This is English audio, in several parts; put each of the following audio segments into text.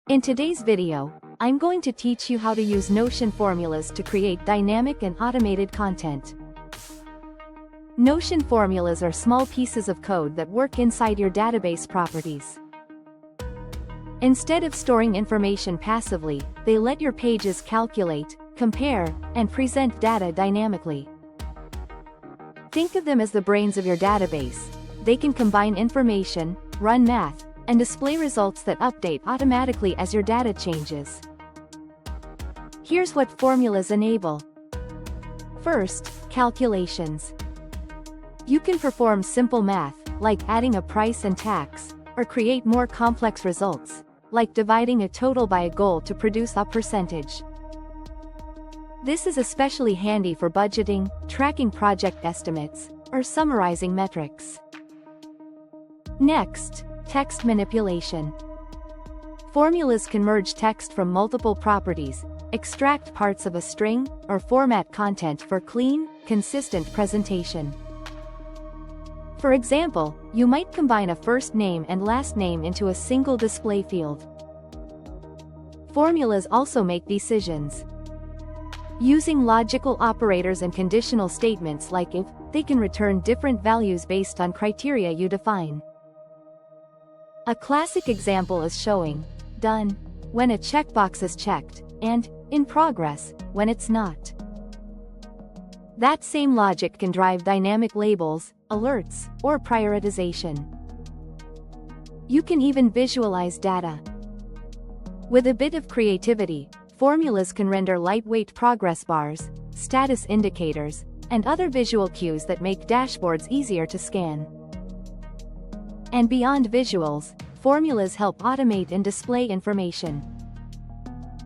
In today's video, I'm going to teach you how to use Notion formulas to create dynamic and automated content. Notion formulas are small pieces of code that work inside your database properties. Instead of storing information passively, they let your pages calculate, compare, and present data dynamically. Think of them as the brains of your database. They can combine information, run math, and display results that update automatically as your data changes. Here's what formulas enable. First, calculations. You can perform simple math, like adding a price and tax, or create more complex results, like dividing a total by a goal to produce a percentage. This is especially handy for budgeting, tracking project estimates, or summarizing metrics. Next, text manipulation. Formulas can merge text from multiple properties, extract parts of a string, or format content for clean, consistent presentation. For example, you might combine a first name and last name into a single display field. Formulas also make decisions. Using logical operators and conditional statements like if, they can return different values based on criteria you define. A classic example is showing done when a checkbox is checked, and in progress when it's not. That same logic can drive dynamic labels, alerts, or prioritization. You can even visualize data. With a bit of creativity, formulas can render lightweight progress bars, status indicators, and other visual cues that make dashboards easier to scan. And beyond visuals, formulas help automate and display information.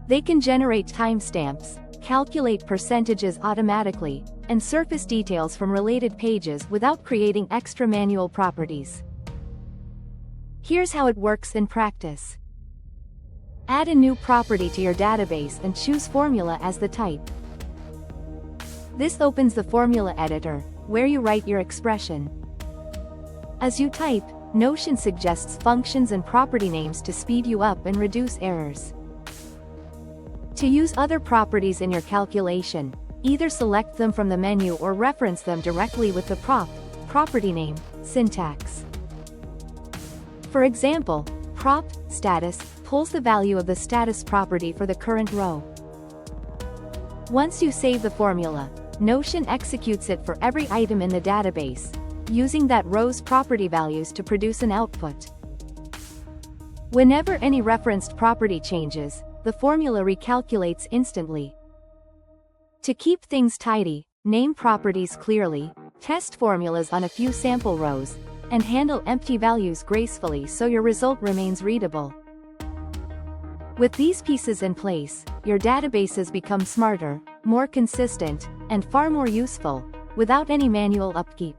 They can generate timestamps, calculate percentages automatically, and surface details from related pages without creating extra manual properties. Here's how it works in practice. Add a new property to your database and choose formula as the type. This opens the formula editor, where you write your expression. As you type, Notion suggests functions and property names to speed you up and reduce errors. To use other properties in your calculation, either select them from the menu or reference them directly with the property name, syntax. For example, prop status pulls the value of the status property for the current row. Once you save the formula, Notion executes it for every item in the database, using that row's property values to produce an output. Whenever any referenced property changes, the formula recalculates instantly. To keep things tidy, name properties clearly, test formulas on a few sample rows, and handle empty values gracefully so your result remains readable. With these pieces in place, your databases become smarter, more consistent, and far more useful, without any manual upkeep.